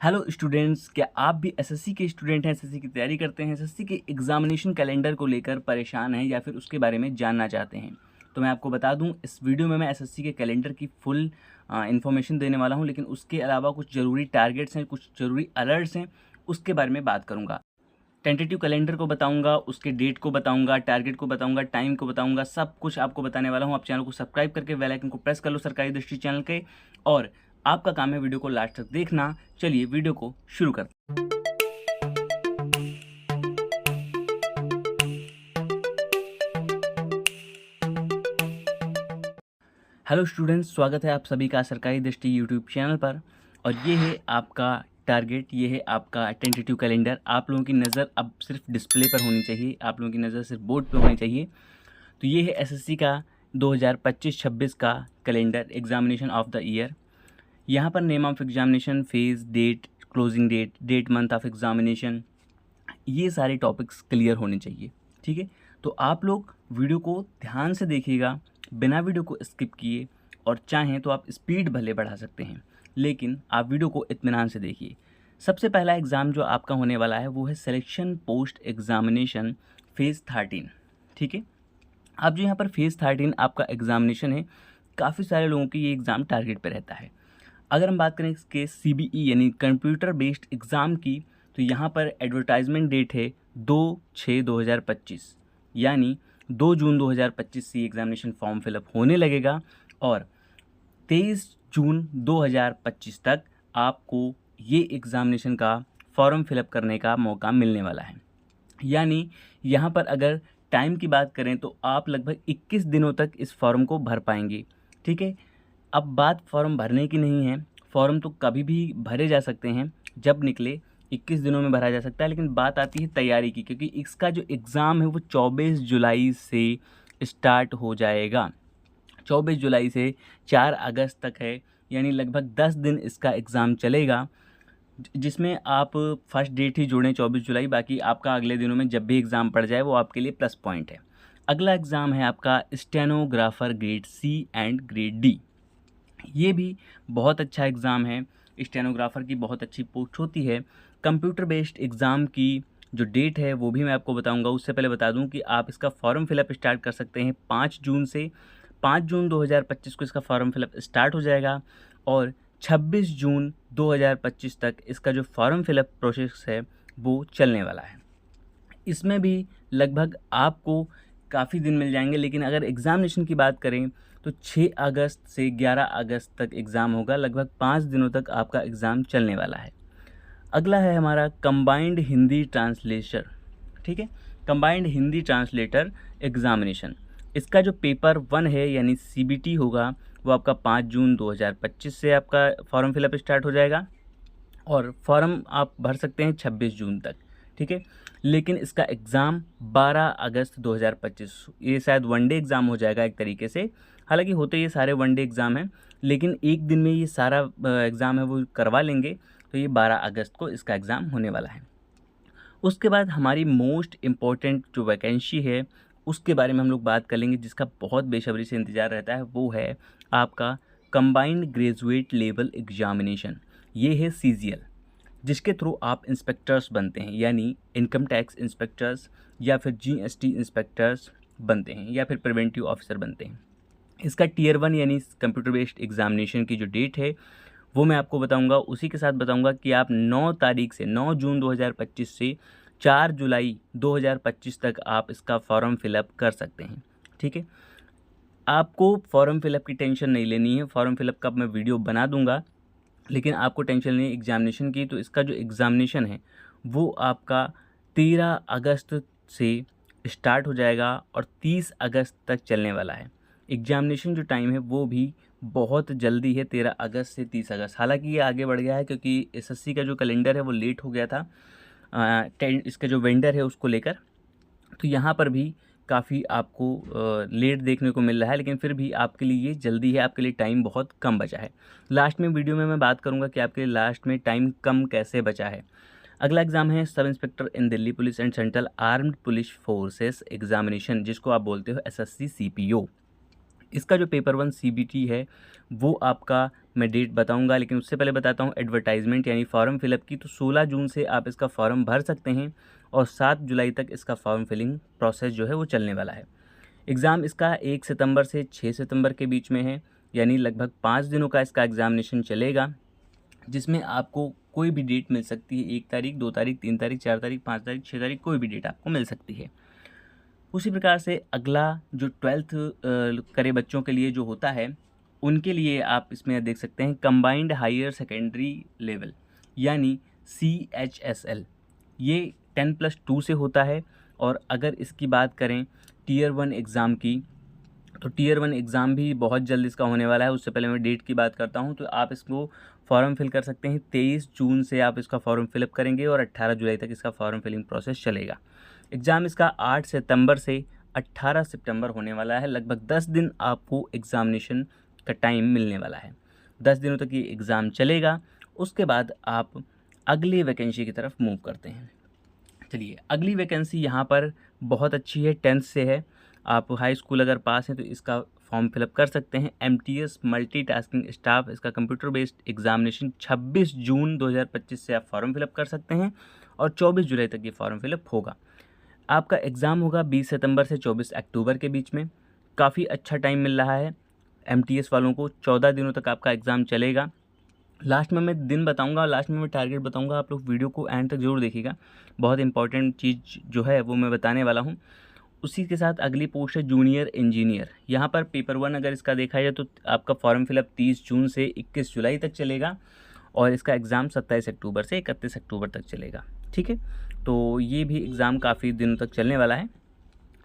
Hello students, क्या आप भी एसएससी के स्टूडेंट हैं? एसएससी की तैयारी करते हैं, एसएससी के एग्जामिनेशन कैलेंडर को लेकर परेशान हैं या फिर उसके बारे में जानना चाहते हैं? तो मैं आपको बता दूं, इस वीडियो में मैं एसएससी के कैलेंडर की फुल इन्फॉर्मेशन देने वाला हूं, लेकिन उसके अलावा कुछ ज़रूरी टारगेट्स हैं, कुछ ज़रूरी अलर्ट्स हैं, उसके बारे में बात करूँगा। टेंटेटिव कैलेंडर को बताऊंगा, उसके डेट को बताऊंगा, टारगेट को बताऊंगा, टाइम को बताऊंगा, सब कुछ आपको बताने वाला हूं। आप चैनल को सब्सक्राइब करके बेल आइकन को प्रेस कर लो सरकारी दृष्टि चैनल के, और आपका काम है वीडियो को लास्ट तक देखना। चलिए वीडियो को शुरू करते हैं। हेलो स्टूडेंट्स, स्वागत है आप सभी का सरकारी दृष्टि यूट्यूब चैनल पर। और ये है आपका टारगेट, ये है आपका टेंटेटिव कैलेंडर। आप लोगों की नज़र अब सिर्फ डिस्प्ले पर होनी चाहिए, आप लोगों की नज़र सिर्फ बोर्ड पर होनी चाहिए। तो ये है एसएससी का 2025-26 का calendar, examination of the year. यहाँ पर name of examination, phase, date, closing date, date, month of examination, ये सारे टॉपिक्स क्लियर होने चाहिए। ठीक है, तो आप लोग वीडियो को ध्यान से देखिएगा, बिना वीडियो को स्किप किए, और चाहें तो आप स्पीड भले बढ़ा सकते हैं, लेकिन आप वीडियो को इत्मीनान से देखिए। सबसे पहला एग्ज़ाम जो आपका होने वाला है वो है सिलेक्शन पोस्ट एग्ज़ामिनेशन फेज़ 13। ठीक है, अब जो यहाँ पर फेज़ 13 आपका एग्ज़ामिनेशन है, काफ़ी सारे लोगों की ये एग्ज़ाम टारगेट पे रहता है। अगर हम बात करें इसके सीबीई यानी कंप्यूटर बेस्ड एग्ज़ाम की, तो यहाँ पर एडवर्टाइजमेंट डेट है 2/6/2025, यानी 2 जून 2025 से एग्ज़ामिनेशन फॉर्म फिलअप होने लगेगा, और 23 जून 2025 तक आपको ये एग्ज़ामिनेशन का फॉर्म फिलअप करने का मौका मिलने वाला है। यानी यहाँ पर अगर टाइम की बात करें तो आप लगभग 21 दिनों तक इस फॉर्म को भर पाएंगे। ठीक है, अब बात फॉर्म भरने की नहीं है, फॉर्म तो कभी भी भरे जा सकते हैं, जब निकले 21 दिनों में भरा जा सकता है, लेकिन बात आती है तैयारी की, क्योंकि इसका जो एग्ज़ाम है वो 24 जुलाई से स्टार्ट हो जाएगा। 24 जुलाई से 4 अगस्त तक है, यानी लगभग 10 दिन इसका एग्ज़ाम चलेगा, जिसमें आप फर्स्ट डेट ही जोड़ें 24 जुलाई, बाकी आपका अगले दिनों में जब भी एग्ज़ाम पड़ जाए वो आपके लिए प्लस पॉइंट है। अगला एग्ज़ाम है आपका stenographer grade C and grade D. ये भी बहुत अच्छा एग्ज़ाम है, स्टेनोग्राफर की बहुत अच्छी पोस्ट होती है। कंप्यूटर बेस्ड एग्ज़ाम की जो डेट है वो भी मैं आपको बताऊंगा। उससे पहले बता दूं कि आप इसका फॉर्म फिलअप स्टार्ट कर सकते हैं 5 जून से। 5 जून 2025 को इसका फॉर्म फिलअप स्टार्ट हो जाएगा, और 26 जून 2025 तक इसका जो फॉर्म फिलअप प्रोसेस है वो चलने वाला है। इसमें भी लगभग आपको काफ़ी दिन मिल जाएंगे, लेकिन अगर एग्ज़ामिनेशन की बात करें तो 6 अगस्त से 11 अगस्त तक एग्ज़ाम होगा, लगभग 5 दिनों तक आपका एग्ज़ाम चलने वाला है। अगला है हमारा कंबाइंड हिंदी ट्रांसलेटर। ठीक है, कंबाइंड हिंदी ट्रांसलेटर एग्ज़ामिनेशन, इसका जो पेपर 1 है यानी सीबीटी होगा, वो आपका 5 जून 2025 से आपका फॉर्म फिलअप स्टार्ट हो जाएगा, और फॉर्म आप भर सकते हैं 26 जून तक। ठीक है, लेकिन इसका एग्ज़ाम 12 अगस्त 2025, ये शायद वनडे एग्ज़ाम हो जाएगा एक तरीके से। हालांकि होते ये सारे वनडे एग्ज़ाम हैं, लेकिन एक दिन में ये सारा एग्ज़ाम है वो करवा लेंगे, तो ये 12 अगस्त को इसका एग्ज़ाम होने वाला है। उसके बाद हमारी मोस्ट इम्पॉर्टेंट जो वैकेंसी है उसके बारे में हम लोग बात कर लेंगे, जिसका बहुत बेसब्री से इंतज़ार रहता है, वो है आपका कंबाइंड ग्रेजुएट लेवल एग्जामिनेशन। ये है सीजीएल, जिसके थ्रू आप इंस्पेक्टर्स बनते हैं, यानी इनकम टैक्स इंस्पेक्टर्स या फिर जीएसटी इंस्पेक्टर्स बनते हैं, या फिर प्रिवेंटिव ऑफिसर बनते हैं। इसका टीयर 1 यानी कंप्यूटर बेस्ड एग्जामिनेशन की जो डेट है वो मैं आपको बताऊंगा। उसी के साथ बताऊंगा कि आप 9 तारीख से 9 जून 2025 से 4 जुलाई 2025 तक आप इसका फॉर्म फिलअप कर सकते हैं। ठीक है, आपको फॉर्म फिलअप की टेंशन नहीं लेनी है, फॉर्म फिलअप का मैं वीडियो बना दूंगा, लेकिन आपको टेंशन नहीं है एग्जामिनेशन की। तो इसका जो एग्ज़ामिनेशन है वो आपका 13 अगस्त से स्टार्ट हो जाएगा और 30 अगस्त तक चलने वाला है। एग्जामिनेशन जो टाइम है वो भी बहुत जल्दी है, 13 अगस्त से 30 अगस्त। हालांकि ये आगे बढ़ गया है क्योंकि एसएससी का जो कैलेंडर है वो लेट हो गया था इसका जो वेंडर है उसको लेकर। तो यहाँ पर भी काफ़ी आपको लेट देखने को मिल रहा है, लेकिन फिर भी आपके लिए ये जल्दी है, आपके लिए टाइम बहुत कम बचा है। लास्ट में वीडियो में मैं बात करूँगा कि आपके लिए लास्ट में टाइम कम कैसे बचा है। अगला एग्ज़ाम है sub inspector in Delhi police and central armed police forces examination, जिसको आप बोलते हो एसएससी सीपीओ। इसका जो पेपर 1 सीबीटी है वो आपका मैं डेट बताऊंगा, लेकिन उससे पहले बताता हूं एडवर्टाइजमेंट यानी फॉर्म फिलअप की। तो 16 जून से आप इसका फॉर्म भर सकते हैं और 7 जुलाई तक इसका फॉर्म फिलिंग प्रोसेस जो है वो चलने वाला है। एग्ज़ाम इसका 1 सितंबर से 6 सितंबर के बीच में है, यानी लगभग 5 दिनों का इसका एग्ज़ामिनेशन चलेगा, जिसमें आपको कोई भी डेट मिल सकती है। 1 तारीख, 2 तारीख, 3 तारीख, 4 तारीख, 5 तारीख, 6 तारीख, कोई भी डेट आपको मिल सकती है। उसी प्रकार से अगला जो 12th करे बच्चों के लिए जो होता है, उनके लिए आप इसमें देख सकते हैं कंबाइंड हायर सेकेंडरी लेवल यानी CHSL। ये 10+2 से होता है। और अगर इसकी बात करें टियर 1 एग्ज़ाम की, तो टियर 1 एग्ज़ाम भी बहुत जल्द इसका होने वाला है। उससे पहले मैं डेट की बात करता हूँ, तो आप इसको फॉर्म फिल कर सकते हैं। 23 जून से आप इसका फॉर्म फिलअप करेंगे और 18 जुलाई तक इसका फॉर्म फिलिंग प्रोसेस चलेगा। एग्ज़ाम इसका 8 सितंबर से 18 सितंबर होने वाला है। लगभग 10 दिन आपको एग्ज़ामिनेशन का टाइम मिलने वाला है। 10 दिनों तक ये एग्ज़ाम चलेगा। उसके बाद आप अगली वैकेंसी की तरफ मूव करते हैं। चलिए, अगली वैकेंसी यहाँ पर बहुत अच्छी है, 10th से है। आप हाई स्कूल अगर पास हैं तो इसका फॉर्म फिलअप कर सकते हैं। MTS मल्टीटास्किंग स्टाफ, इसका कंप्यूटर बेस्ड एग्जामिनेशन 26 जून 2025 से आप फॉर्म फिलअप कर सकते हैं और 24 जुलाई तक ये फॉर्म फिलअप होगा। आपका एग्ज़ाम होगा 20 सितंबर से 24 अक्टूबर के बीच में। काफ़ी अच्छा टाइम मिल रहा है MTS वालों को। 14 दिनों तक आपका एग्ज़ाम चलेगा। लास्ट में मैं दिन बताऊंगा, लास्ट में मैं टारगेट बताऊंगा। आप लोग वीडियो को एंड तक जरूर देखिएगा, बहुत इंपॉर्टेंट चीज़ जो है वो मैं बताने वाला हूँ। उसी के साथ अगली पोस्ट है जूनियर इंजीनियर। यहाँ पर पेपर 1 अगर इसका देखा जाए तो आपका फॉर्म फिलअप 30 जून से 21 जुलाई तक चलेगा और इसका एग्ज़ाम 27 अक्टूबर से 31 अक्टूबर तक चलेगा। ठीक है, तो ये भी एग्ज़ाम काफ़ी दिनों तक चलने वाला है।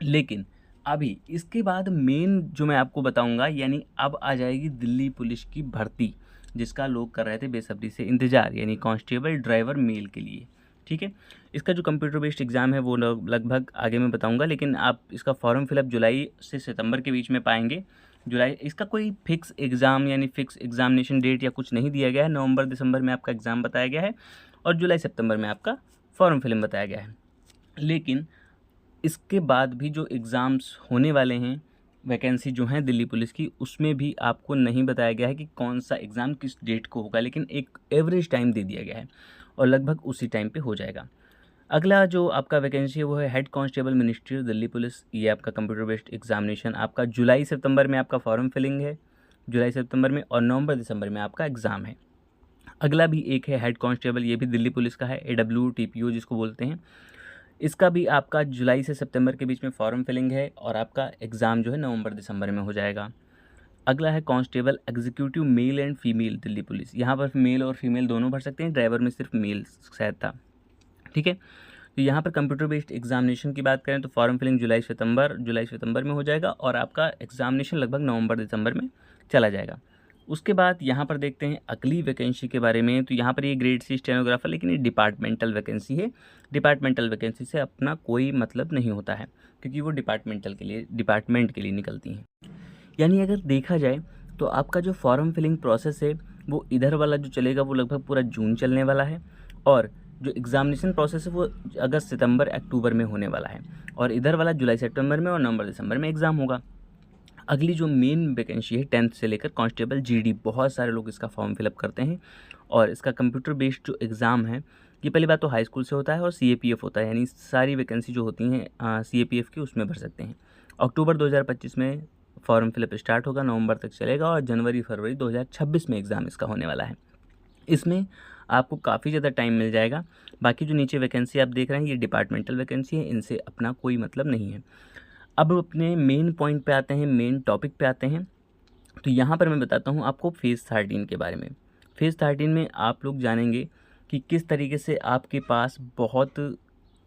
लेकिन अभी इसके बाद मेन जो मैं आपको बताऊंगा, यानी अब आ जाएगी दिल्ली पुलिस की भर्ती, जिसका लोग कर रहे थे बेसब्री से इंतज़ार, यानी कांस्टेबल ड्राइवर मेल के लिए। ठीक है, इसका जो कंप्यूटर बेस्ड एग्ज़ाम है वो लगभग आगे मैं बताऊंगा, लेकिन आप इसका फॉर्म फिलअप जुलाई से सितंबर के बीच में पाएंगे। जुलाई, इसका कोई फिक्स एग्ज़ाम यानी फिक्स एग्जामिनेशन डेट या कुछ नहीं दिया गया है। नवंबर दिसंबर में आपका एग्ज़ाम बताया गया है और जुलाई सितंबर में आपका फॉर्म फिलअप बताया गया है। लेकिन इसके बाद भी जो एग्ज़ाम्स होने वाले हैं, वैकेंसी जो हैं दिल्ली पुलिस की, उसमें भी आपको नहीं बताया गया है कि कौन सा एग्ज़ाम किस डेट को होगा, लेकिन एक एवरेज टाइम दे दिया गया है और लगभग उसी टाइम पे हो जाएगा। अगला जो आपका वैकेंसी है वो है head constable ministry Delhi police. ये आपका कंप्यूटर बेस्ड एग्जामिनेशन आपका जुलाई सितंबर में आपका फॉर्म फिलिंग है, जुलाई सितंबर में, और नवंबर दिसंबर में आपका एग्ज़ाम है। अगला भी एक है हेड कांस्टेबल, ये भी दिल्ली पुलिस का है, AWTPO जिसको बोलते हैं। इसका भी आपका जुलाई से सितंबर के बीच में फॉर्म फिलिंग है और आपका एग्ज़ाम जो है नवंबर दिसंबर में हो जाएगा। अगला है constable executive male and female Delhi police. यहाँ पर मेल और फीमेल दोनों भर सकते हैं, ड्राइवर में सिर्फ मेल शायद था। ठीक है, तो यहाँ पर कंप्यूटर बेस्ड एग्जामिनेशन की बात करें तो फॉर्म फिलिंग जुलाई सितंबर में हो जाएगा और आपका एग्जामिनेशन लगभग नवंबर दिसंबर में चला जाएगा। उसके बाद यहाँ पर देखते हैं अगली वैकेंसी के बारे में। तो यहाँ पर ये ग्रेड C स्टेनोग्राफर, लेकिन ये डिपार्टमेंटल वैकेंसी है। डिपार्टमेंटल वैकेंसी से अपना कोई मतलब नहीं होता है, क्योंकि वो डिपार्टमेंट के लिए निकलती हैं। यानी अगर देखा जाए तो आपका जो फॉर्म फिलिंग प्रोसेस है वो इधर वाला जो चलेगा वो लगभग पूरा जून चलने वाला है, और जो एग्जामिनेशन प्रोसेस है वो अगस्त सितंबर अक्टूबर में होने वाला है, और इधर वाला जुलाई सितंबर में और नवंबर दिसंबर में एग्ज़ाम होगा। अगली जो मेन वैकेंसी है 10th से लेकर कांस्टेबल GD, बहुत सारे लोग इसका फॉर्म फिलअप करते हैं और इसका कंप्यूटर बेस्ड जो एग्ज़ाम है, ये पहली बात तो हाई स्कूल से होता है और CAPF होता है, यानी सारी वैकेंसी जो होती हैं CAPF की उसमें भर सकते हैं। अक्टूबर 2025 में फॉर्म फिलअप स्टार्ट होगा, नवंबर तक चलेगा और जनवरी-फरवरी 2026 में एग्ज़ाम इसका होने वाला है। इसमें आपको काफ़ी ज़्यादा टाइम मिल जाएगा। बाकी जो नीचे वैकेंसी आप देख रहे हैं ये डिपार्टमेंटल वैकेंसी है, इनसे अपना कोई मतलब नहीं है। अब अपने मेन पॉइंट पे आते हैं, मेन टॉपिक पे आते हैं। तो यहाँ पर मैं बताता हूँ आपको फेज़ 13 के बारे में। फेज़ 13 में आप लोग जानेंगे कि किस तरीके से आपके पास बहुत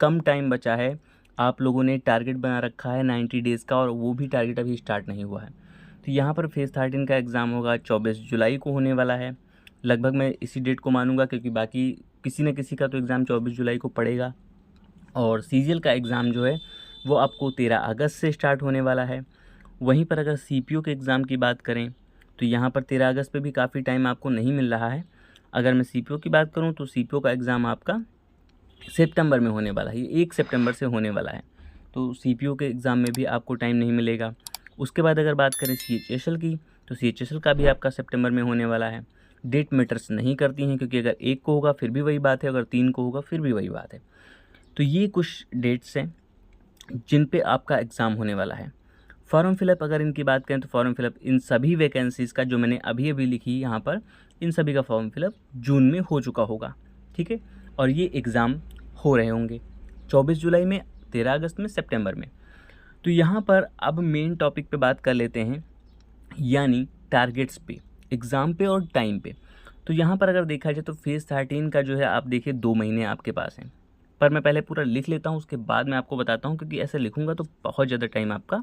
कम टाइम बचा है। आप लोगों ने टारगेट बना रखा है 90 डेज़ का और वो भी टारगेट अभी स्टार्ट नहीं हुआ है। तो यहाँ पर फेज़ 13 का एग्ज़ाम होगा 24 जुलाई को होने वाला है। लगभग मैं इसी डेट को मानूंगा, क्योंकि बाकी किसी न किसी का तो एग्ज़ाम 24 जुलाई को पड़ेगा। और CGL का एग्ज़ाम जो है वो आपको 13 अगस्त से स्टार्ट होने वाला है। वहीं पर अगर CPO के एग्ज़ाम की बात करें तो यहाँ पर 13 अगस्त पे भी काफ़ी टाइम आपको नहीं मिल रहा है। अगर मैं CPO की बात करूँ तो CPO का एग्ज़ाम आपका सितंबर में होने वाला है, ये 1 सितंबर से होने वाला है। तो CPO के एग्ज़ाम में भी आपको टाइम नहीं मिलेगा। उसके बाद अगर बात करें CHSL की तो CHSL का भी आपका सितंबर में होने वाला है। डेट मैटर्स नहीं करती हैं, क्योंकि अगर 1 को होगा फिर भी वही बात है, अगर 3 को होगा फिर भी वही बात है। तो ये कुछ डेट्स हैं जिन पे आपका एग्ज़ाम होने वाला है। फॉर्म फिलअप अगर इनकी बात करें तो फॉर्म फिलअप इन सभी वैकेंसीज़ का जो मैंने अभी अभी लिखी यहाँ पर, इन सभी का फॉर्म फिलअप जून में हो चुका होगा, ठीक है। और ये एग्ज़ाम हो रहे होंगे 24 जुलाई में, 13 अगस्त में, सितंबर में। तो यहाँ पर अब मेन टॉपिक पे बात कर लेते हैं, यानी टारगेट्स पे, एग्ज़ाम पे और टाइम पे। तो यहाँ पर अगर देखा जाए तो फेज़ 13 का जो है आप देखिए 2 महीने आपके पास हैं, पर मैं पहले पूरा लिख लेता हूँ, उसके बाद मैं आपको बताता हूँ, क्योंकि ऐसे लिखूँगा तो बहुत ज़्यादा टाइम आपका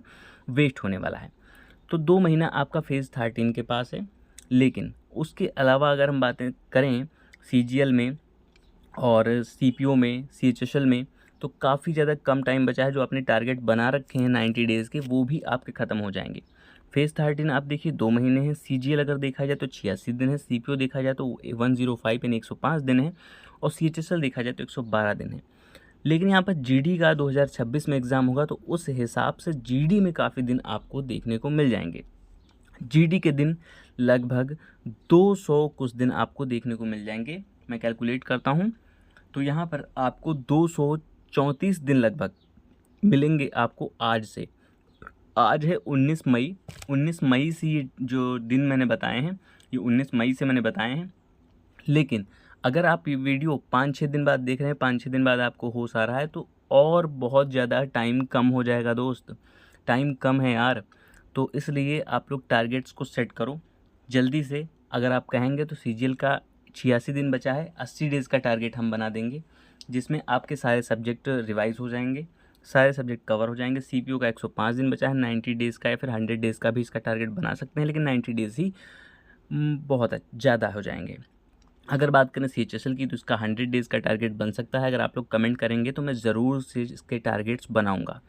वेस्ट होने वाला है। तो 2 महीना आपका फेज़ 13 के पास है, लेकिन उसके अलावा अगर हम बातें करें CGL में और CPO में, CHSL में, तो काफ़ी ज़्यादा कम टाइम बचा है। जो आपने टारगेट बना रखे हैं 90 डेज़ के, वो भी आपके ख़त्म हो जाएंगे। फेज़ 13 आप देखिए 2 महीने हैं, CGL अगर देखा जाए तो 86 दिन है, CPO देखा जाए तो 105 यानी 105 दिन है, और CHSL देखा जाए तो 112 दिन है। लेकिन यहाँ पर GD का 2026 में एग्ज़ाम होगा, तो उस हिसाब से GD में काफ़ी दिन आपको देखने को मिल जाएंगे। GD के दिन लगभग 200 कुछ दिन आपको देखने को मिल जाएंगे। मैं कैलकुलेट करता हूँ, तो यहाँ पर आपको 234 दिन लगभग मिलेंगे आपको आज से। आज है 19 मई, 19 मई से ये जो दिन मैंने बताए हैं, ये 19 मई से मैंने बताए हैं। लेकिन अगर आप ये वीडियो 5-6 दिन बाद देख रहे हैं, 5-6 दिन बाद आपको होश आ रहा है, तो और बहुत ज़्यादा टाइम कम हो जाएगा दोस्त, टाइम कम है यार। तो इसलिए आप लोग टारगेट्स को सेट करो जल्दी से। अगर आप कहेंगे तो CGL का 86 दिन बचा है, 80 डेज़ का टारगेट हम बना देंगे, जिसमें आपके सारे सब्जेक्ट रिवाइज हो जाएंगे, सारे सब्जेक्ट कवर हो जाएंगे। CPO का 105 दिन बचा है, 90 डेज़ का या फिर 100 डेज़ का भी इसका टारगेट बना सकते हैं, लेकिन 90 डेज़ ही बहुत ज़्यादा हो जाएंगे। अगर बात करें CHSL की, तो इसका 100 डेज़ का टारगेट बन सकता है। अगर आप लोग कमेंट करेंगे तो मैं ज़रूर से इसके टारगेट्स बनाऊंगा।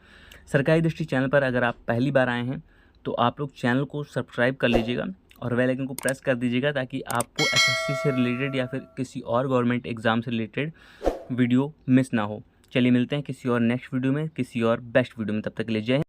सरकारी दृष्टि चैनल पर अगर आप पहली बार आए हैं तो आप लोग चैनल को सब्सक्राइब कर लीजिएगा और बेल आइकन को प्रेस कर दीजिएगा, ताकि आपको SSC से रिलेटेड या फिर किसी और गवर्नमेंट एग्ज़ाम से रिलेटेड वीडियो मिस ना हो। चलिए मिलते हैं किसी और नेक्स्ट वीडियो में, किसी और बेस्ट वीडियो में। तब तक के लिए जय हिंद।